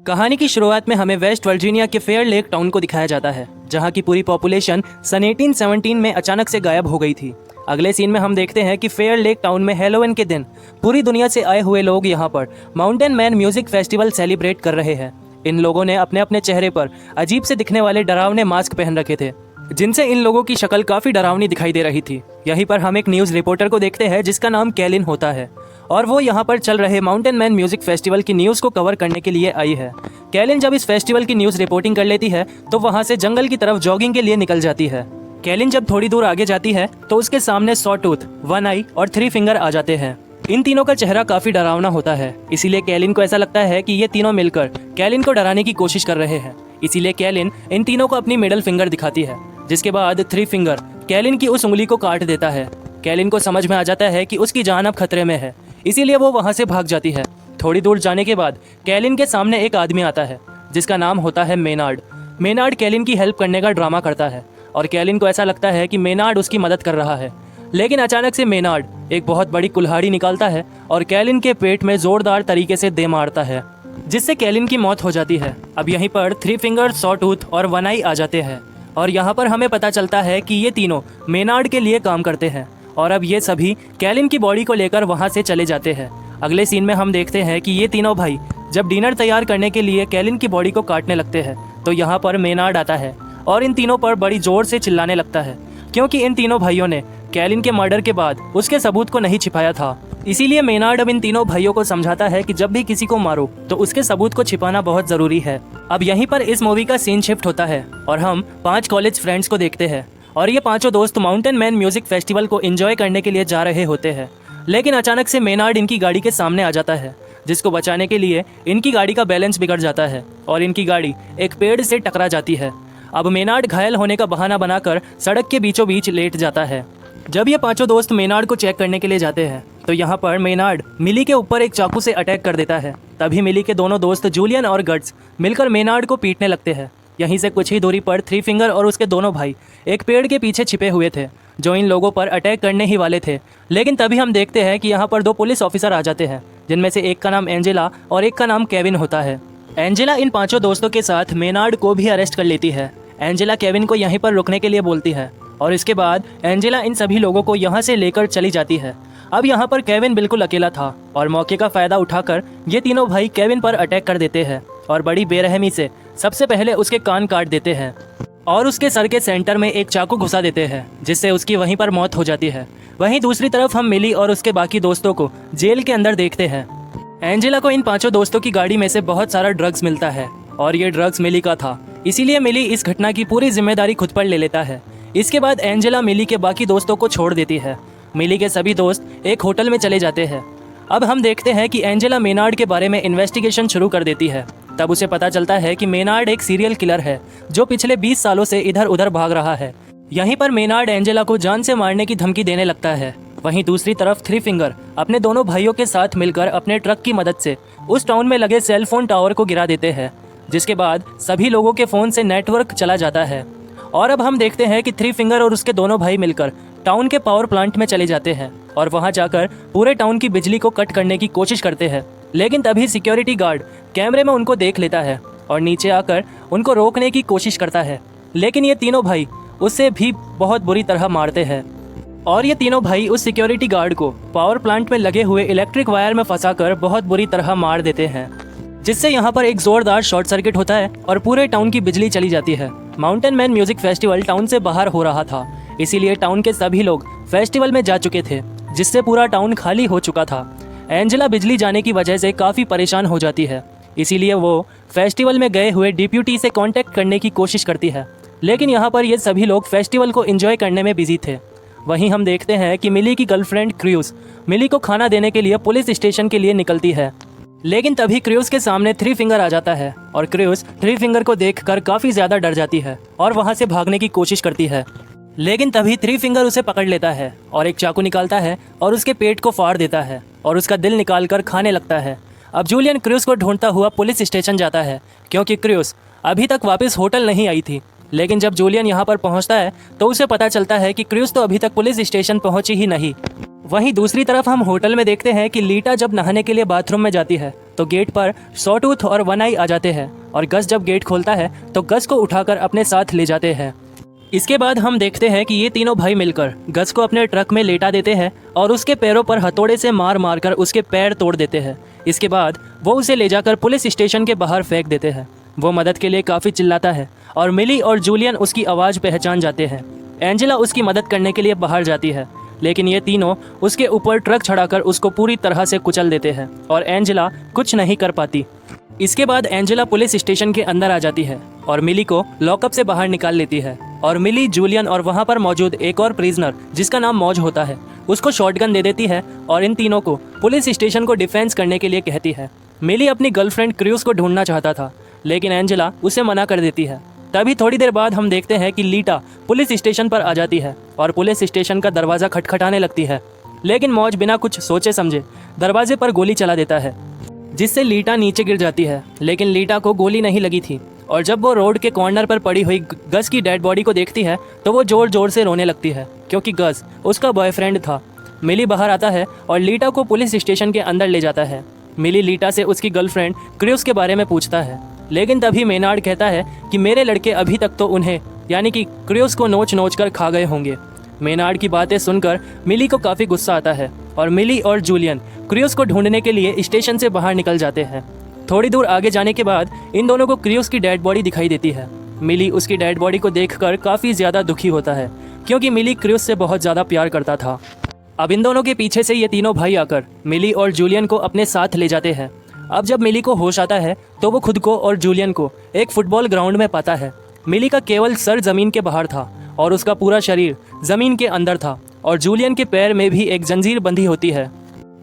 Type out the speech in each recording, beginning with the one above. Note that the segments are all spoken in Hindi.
कहानी की शुरुआत में हमें वेस्ट वर्जीनिया के फेयर लेक टाउन को दिखाया जाता है, जहां की पूरी पॉपुलेशन सन 1817 में अचानक से गायब हो गई थी। अगले सीन में हम देखते हैं कि फेयर लेक टाउन में हैलोवीन के दिन पूरी दुनिया से आए हुए लोग यहां पर mountain man music festival celebrate कर रहे हैं। इन लोगों ने अपने अपने चेहरे पर अजीब से दिखने वाले डरावने मास्क पहन रखे थे, जिनसे इन लोगों की शक्ल काफ़ी डरावनी दिखाई दे रही थी। यहीं पर हम एक न्यूज़ रिपोर्टर को देखते हैं जिसका नाम कैलिन होता है और वो यहाँ पर चल रहे माउंटेन मैन म्यूजिक फेस्टिवल की न्यूज़ को कवर करने के लिए आई है। कैलिन जब इस फेस्टिवल की न्यूज़ रिपोर्टिंग कर लेती है तो वहाँ से जंगल की तरफ जॉगिंग के लिए निकल जाती है। कैलिन जब थोड़ी दूर आगे जाती है तो उसके सामने सॉ टूथ, वन आई और थ्री फिंगर आ जाते हैं। इन तीनों का चेहरा काफ़ी डरावना होता है, इसीलिए कैलिन को ऐसा लगता है कि ये तीनों मिलकर कैलिन को डराने की कोशिश कर रहे हैं। इसीलिए कैलिन इन तीनों को अपनी मिडल फिंगर दिखाती है, जिसके बाद थ्री फिंगर कैलिन की उस उंगली को काट देता है। कैलिन को समझ में आ जाता है कि उसकी जान अब खतरे में है, इसीलिए वो वहाँ से भाग जाती है। थोड़ी दूर जाने के बाद कैलिन के सामने एक आदमी आता है जिसका नाम होता है मेनार्ड। मेनार्ड कैलिन की हेल्प करने का ड्रामा करता है और कैलिन को ऐसा लगता है कि मेनार्ड उसकी मदद कर रहा है। लेकिन अचानक से मेनार्ड एक बहुत बड़ी कुल्हाड़ी निकालता है और कैलिन के पेट में जोरदार तरीके से दे मारता है, जिससे कैलिन की मौत हो जाती है। अब यहीं पर थ्री फिंगर, सॉ टूथ और वन आई आ जाते हैं और यहाँ पर हमें पता चलता है कि ये तीनों मेनार्ड के लिए काम करते हैं और अब ये सभी कैलिन की बॉडी को लेकर वहाँ से चले जाते हैं। अगले सीन में हम देखते हैं कि ये तीनों भाई जब डिनर तैयार करने के लिए कैलिन की बॉडी को काटने लगते हैं तो यहाँ पर मेनार्ड आता है और इन तीनों पर बड़ी जोर से चिल्लाने लगता है, क्योंकि इन तीनों भाइयों ने कैलिन के मर्डर के बाद उसके सबूत को नहीं छिपाया था। इसीलिए मेनार्ड अब इन तीनों भाइयों को समझाता है कि जब भी किसी को मारो तो उसके सबूत को छिपाना बहुत ज़रूरी है। अब यहीं पर इस मूवी का सीन शिफ्ट होता है और हम 5 कॉलेज फ्रेंड्स को देखते हैं और ये पांचों दोस्त माउंटेन मैन म्यूजिक फेस्टिवल को एंजॉय करने के लिए जा रहे होते हैं। लेकिन अचानक से मेनार्ड इनकी गाड़ी के सामने आ जाता है, जिसको बचाने के लिए इनकी गाड़ी का बैलेंस बिगड़ जाता है और इनकी गाड़ी एक पेड़ से टकरा जाती है। अब मेनार्ड घायल होने का बहाना बनाकर सड़क के बीचों बीच लेट जाता है। जब ये पांचों दोस्त मेनार्ड को चेक करने के लिए जाते हैं तो यहाँ पर मेनार्ड मिली के ऊपर एक चाकू से अटैक कर देता है। तभी मिली के दोनों दोस्त जूलियन और गट्स मिलकर मेनार्ड को पीटने लगते हैं। यहीं से कुछ ही दूरी पर थ्री फिंगर और उसके दोनों भाई एक पेड़ के पीछे छिपे हुए थे, जो इन लोगों पर अटैक करने ही वाले थे। लेकिन तभी हम देखते हैं कि यहाँ पर 2 पुलिस ऑफिसर आ जाते हैं, जिनमें से एक का नाम एंजेला और एक का नाम केविन होता है। एंजेला इन पांचों दोस्तों के साथ मेनार्ड को भी अरेस्ट कर लेती है। एंजेला केविन को यहीं पर रुकने के लिए बोलती है और इसके बाद एंजेला इन सभी लोगों को यहाँ से लेकर चली जाती है। अब यहाँ पर केविन बिल्कुल अकेला था और मौके का फ़ायदा उठाकर ये तीनों भाई केविन पर अटैक कर देते हैं और बड़ी बेरहमी से सबसे पहले उसके कान काट देते हैं और उसके सर के सेंटर में एक चाकू घुसा देते हैं, जिससे उसकी वहीं पर मौत हो जाती है। वहीं दूसरी तरफ हम मिली और उसके बाकी दोस्तों को जेल के अंदर देखते हैं। एंजेला को इन पांचों दोस्तों की गाड़ी में से बहुत सारा ड्रग्स मिलता है और ये ड्रग्स मिली का था, इसीलिए मिली इस घटना की पूरी जिम्मेदारी खुद पर ले लेता है। इसके बाद एंजेला मिली के बाकी दोस्तों को छोड़ देती है। मिली के सभी दोस्त एक होटल में चले जाते हैं। अब हम देखते हैं कि एंजेला मेनार्ड के बारे में इन्वेस्टिगेशन शुरू कर देती है। तब उसे पता चलता है कि मेनार्ड एक सीरियल किलर है जो पिछले 20 सालों से इधर उधर भाग रहा है। यहीं पर मेनार्ड एंजेला को जान से मारने की धमकी देने लगता है। वहीं दूसरी तरफ थ्री फिंगर अपने दोनों भाइयों के साथ मिलकर अपने ट्रक की मदद से उस टाउन में लगे सेल फोन टावर को गिरा देते हैं, जिसके बाद सभी लोगों के फ़ोन से नेटवर्क चला जाता है। और अब हम देखते हैं कि थ्री फिंगर और उसके दोनों भाई मिलकर टाउन के पावर प्लांट में चले जाते हैं और वहां जाकर पूरे टाउन की बिजली को कट करने की कोशिश करते हैं। लेकिन तभी सिक्योरिटी गार्ड कैमरे में उनको देख लेता है और नीचे आकर उनको रोकने की कोशिश करता है। लेकिन ये तीनों भाई उससे भी बहुत बुरी तरह मारते हैं और ये तीनों भाई उस सिक्योरिटी गार्ड को पावर प्लांट में लगे हुए इलेक्ट्रिक वायर में फंसाकर बहुत बुरी तरह मार देते हैं, जिससे यहाँ पर एक जोरदार शॉर्ट सर्किट होता है और पूरे टाउन की बिजली चली जाती है। Mountain man music festival town से बाहर हो रहा था, इसीलिए टाउन के सभी लोग फेस्टिवल में जा चुके थे, जिससे पूरा टाउन खाली हो चुका था। एंजेला बिजली जाने की वजह से काफ़ी परेशान हो जाती है, इसीलिए वो फेस्टिवल में गए हुए डिप्यूटी से कांटेक्ट करने की कोशिश करती है। लेकिन यहाँ पर ये सभी लोग फेस्टिवल को एंजॉय करने में बिजी थे। वहीं हम देखते हैं कि मिली की गर्लफ्रेंड क्रूज मिली को खाना देने के लिए पुलिस स्टेशन के लिए निकलती है। लेकिन तभी क्रूज के सामने थ्री फिंगर आ जाता है और क्रूज थ्री फिंगर को देखकर काफ़ी ज़्यादा डर जाती है और वहाँ से भागने की कोशिश करती है। लेकिन तभी थ्री फिंगर उसे पकड़ लेता है और एक चाकू निकालता है और उसके पेट को फाड़ देता है और उसका दिल निकालकर खाने लगता है। अब जूलियन क्रूज को ढूंढता हुआ पुलिस स्टेशन जाता है, क्योंकि क्रूज अभी तक वापस होटल नहीं आई थी। लेकिन जब जूलियन यहाँ पर पहुँचता है तो उसे पता चलता है कि क्रूज तो अभी तक पुलिस स्टेशन पहुँची ही नहीं। वहीं दूसरी तरफ हम होटल में देखते हैं कि लीटा जब नहाने के लिए बाथरूम में जाती है तो गेट पर सॉटूथ और वन आई आ जाते हैं और गस जब गेट खोलता है तो गस को उठाकर अपने साथ ले जाते हैं। इसके बाद हम देखते हैं कि ये तीनों भाई मिलकर गस को अपने ट्रक में लेटा देते हैं और उसके पैरों पर हथौड़े से मार मार कर उसके पैर तोड़ देते हैं। इसके बाद वो उसे ले जाकर पुलिस स्टेशन के बाहर फेंक देते हैं। वो मदद के लिए काफ़ी चिल्लाता है और मिली और जूलियन उसकी आवाज़ पहचान जाते हैं। एंजेला उसकी मदद करने के लिए बाहर जाती है, लेकिन ये तीनों उसके ऊपर ट्रक चढ़ाकर उसको पूरी तरह से कुचल देते हैं और एंजेला कुछ नहीं कर पाती। इसके बाद एंजेला पुलिस स्टेशन के अंदर आ जाती है और मिली को लॉकअप से बाहर निकाल लेती है और मिली, जूलियन और वहाँ पर मौजूद एक और प्रिजनर जिसका नाम मौज होता है उसको शॉटगन दे देती है और इन तीनों को पुलिस स्टेशन को डिफेंस करने के लिए कहती है। मिली अपनी गर्लफ्रेंड क्रूस को ढूंढना चाहता था, लेकिन एंजेला उसे मना कर देती है। तभी थोड़ी देर बाद हम देखते हैं कि लीटा पुलिस स्टेशन पर आ जाती है और पुलिस स्टेशन का दरवाज़ा खटखटाने लगती है, लेकिन मौज बिना कुछ सोचे समझे दरवाजे पर गोली चला देता है, जिससे लीटा नीचे गिर जाती है। लेकिन लीटा को गोली नहीं लगी थी और जब वो रोड के कॉर्नर पर पड़ी हुई गस की डेड बॉडी को देखती है तो वो ज़ोर ज़ोर से रोने लगती है, क्योंकि गस उसका बॉयफ्रेंड था। मिली बाहर आता है और लीटा को पुलिस स्टेशन के अंदर ले जाता है। मिली लीटा से उसकी गर्लफ्रेंड क्रूस के बारे में पूछता है, लेकिन तभी मेनार्ड कहता है कि मेरे लड़के अभी तक तो उन्हें यानी कि क्रूस को नोच नोच कर खा गए होंगे। मेनार्ड की बातें सुनकर मिली को काफ़ी गुस्सा आता है और मिली और जूलियन क्रूस को ढूंढने के लिए स्टेशन से बाहर निकल जाते हैं। थोड़ी दूर आगे जाने के बाद इन दोनों को क्रूस की डेड बॉडी दिखाई देती है। मिली उसकी डेड बॉडी को देखकर काफ़ी ज़्यादा दुखी होता है, क्योंकि मिली क्रूस से बहुत ज़्यादा प्यार करता था। अब इन दोनों के पीछे से ये तीनों भाई आकर मिली और जूलियन को अपने साथ ले जाते हैं। अब जब मिली को होश आता है तो वो खुद को और जूलियन को एक फुटबॉल ग्राउंड में पाता है। मिली का केवल सर ज़मीन के बाहर था और उसका पूरा शरीर ज़मीन के अंदर था और जूलियन के पैर में भी एक जंजीर बंधी होती है,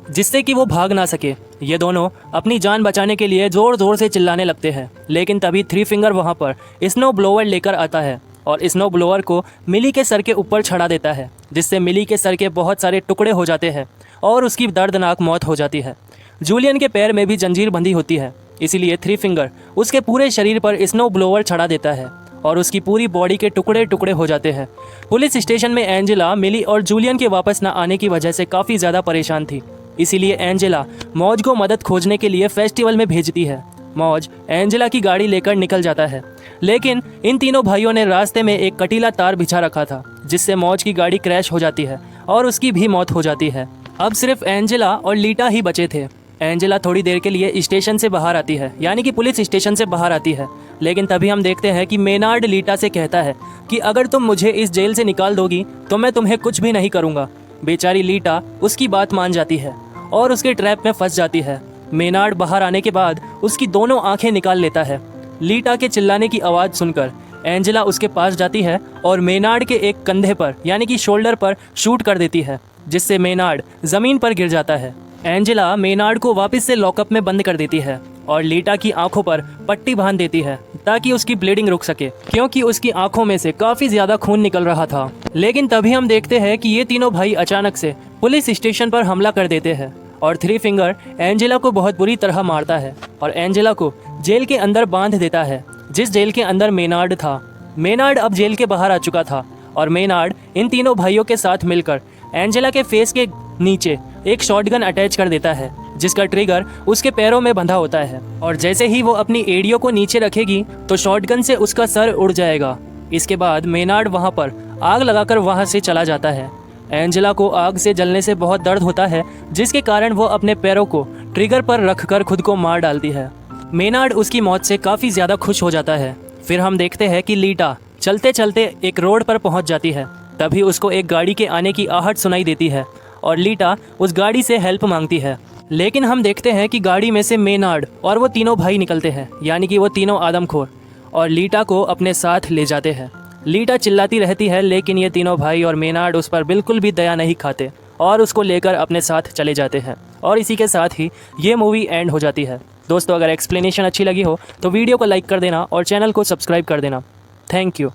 जिससे कि वो भाग ना सके। ये दोनों अपनी जान बचाने के लिए ज़ोर ज़ोर से चिल्लाने लगते हैं, लेकिन तभी थ्री फिंगर वहाँ पर स्नो ब्लोअर लेकर आता है और स्नो ब्लोअर को मिली के सर के ऊपर चढ़ा देता है, जिससे मिली के सर के बहुत सारे टुकड़े हो जाते हैं और उसकी दर्दनाक मौत हो जाती है। जूलियन के पैर में भी जंजीर बंधी होती है, इसीलिए थ्री फिंगर उसके पूरे शरीर पर स्नो ब्लोअर चढ़ा देता है और उसकी पूरी बॉडी के टुकड़े टुकड़े हो जाते हैं। पुलिस स्टेशन में एंजेला मिली और जूलियन के वापस न आने की वजह से काफ़ी ज़्यादा परेशान थी, इसीलिए एंजेला मौज को मदद खोजने के लिए फेस्टिवल में भेजती है। मौज एंजेला की गाड़ी लेकर निकल जाता है, लेकिन इन तीनों भाइयों ने रास्ते में एक कटीला तार बिछा रखा था, जिससे मौज की गाड़ी क्रैश हो जाती है और उसकी भी मौत हो जाती है। अब सिर्फ एंजेला और लीटा ही बचे थे। एंजेला थोड़ी देर के लिए स्टेशन से बाहर आती है, यानी कि पुलिस स्टेशन से बाहर आती है, लेकिन तभी हम देखते हैं कि मेनार्ड लीटा से कहता है कि अगर तुम मुझे इस जेल से निकाल दोगी तो मैं तुम्हें कुछ भी नहीं करूँगा। बेचारी लीटा उसकी बात मान जाती है और उसके ट्रैप में फंस जाती है। मेनार्ड बाहर आने के बाद उसकी दोनों आंखें निकाल लेता है। लीटा के चिल्लाने की आवाज़ सुनकर एंजेला उसके पास जाती है और मेनार्ड के एक कंधे पर यानी कि शोल्डर पर शूट कर देती है, जिससे मेनार्ड ज़मीन पर गिर जाता है। एंजेला मेनार्ड को वापस से लॉकअप में बंद कर देती है और लीटा की आंखों पर पट्टी बांध देती है ताकि उसकी ब्लीडिंग रुक सके, क्योंकि उसकी आंखों में से काफ़ी ज़्यादा खून निकल रहा था। लेकिन तभी हम देखते हैं कि ये तीनों भाई अचानक से पुलिस स्टेशन पर हमला कर देते हैं और थ्री फिंगर एंजेला को बहुत बुरी तरह मारता है और एंजेला को जेल के अंदर बांध देता है, जिस जेल के अंदर मेनार्ड था। मेनार्ड अब जेल के बाहर आ चुका था और मेनार्ड इन तीनों भाइयों के साथ मिलकर एंजेला के फेस के नीचे एक शॉटगन अटैच कर देता है, जिसका ट्रिगर उसके पैरों में बंधा होता है और जैसे ही वो अपनी एड़ियों को नीचे रखेगी तो शॉटगन से उसका सर उड़ जाएगा। इसके बाद मेनार्ड वहाँ पर आग लगाकर वहाँ से चला जाता है। एंजेला को आग से जलने से बहुत दर्द होता है, जिसके कारण वो अपने पैरों को ट्रिगर पर रखकर खुद को मार डालती है। मेनार्ड उसकी मौत से काफ़ी ज़्यादा खुश हो जाता है। फिर हम देखते हैं कि लीटा चलते चलते एक रोड पर पहुंच जाती है। तभी उसको एक गाड़ी के आने की आहट सुनाई देती है और लीटा उस गाड़ी से हेल्प मांगती है, लेकिन हम देखते हैं कि गाड़ी में से मेनार्ड और वो तीनों भाई निकलते हैं, यानी कि वो तीनों आदमखोर, और लीटा को अपने साथ ले जाते हैं। लीटा चिल्लाती रहती है, लेकिन ये तीनों भाई और मेनार्ड उस पर बिल्कुल भी दया नहीं खाते और उसको लेकर अपने साथ चले जाते हैं। और इसी के साथ ही ये मूवी एंड हो जाती है। दोस्तों, अगर एक्सप्लेनेशन अच्छी लगी हो तो वीडियो को लाइक कर देना और चैनल को सब्सक्राइब कर देना। Thank you.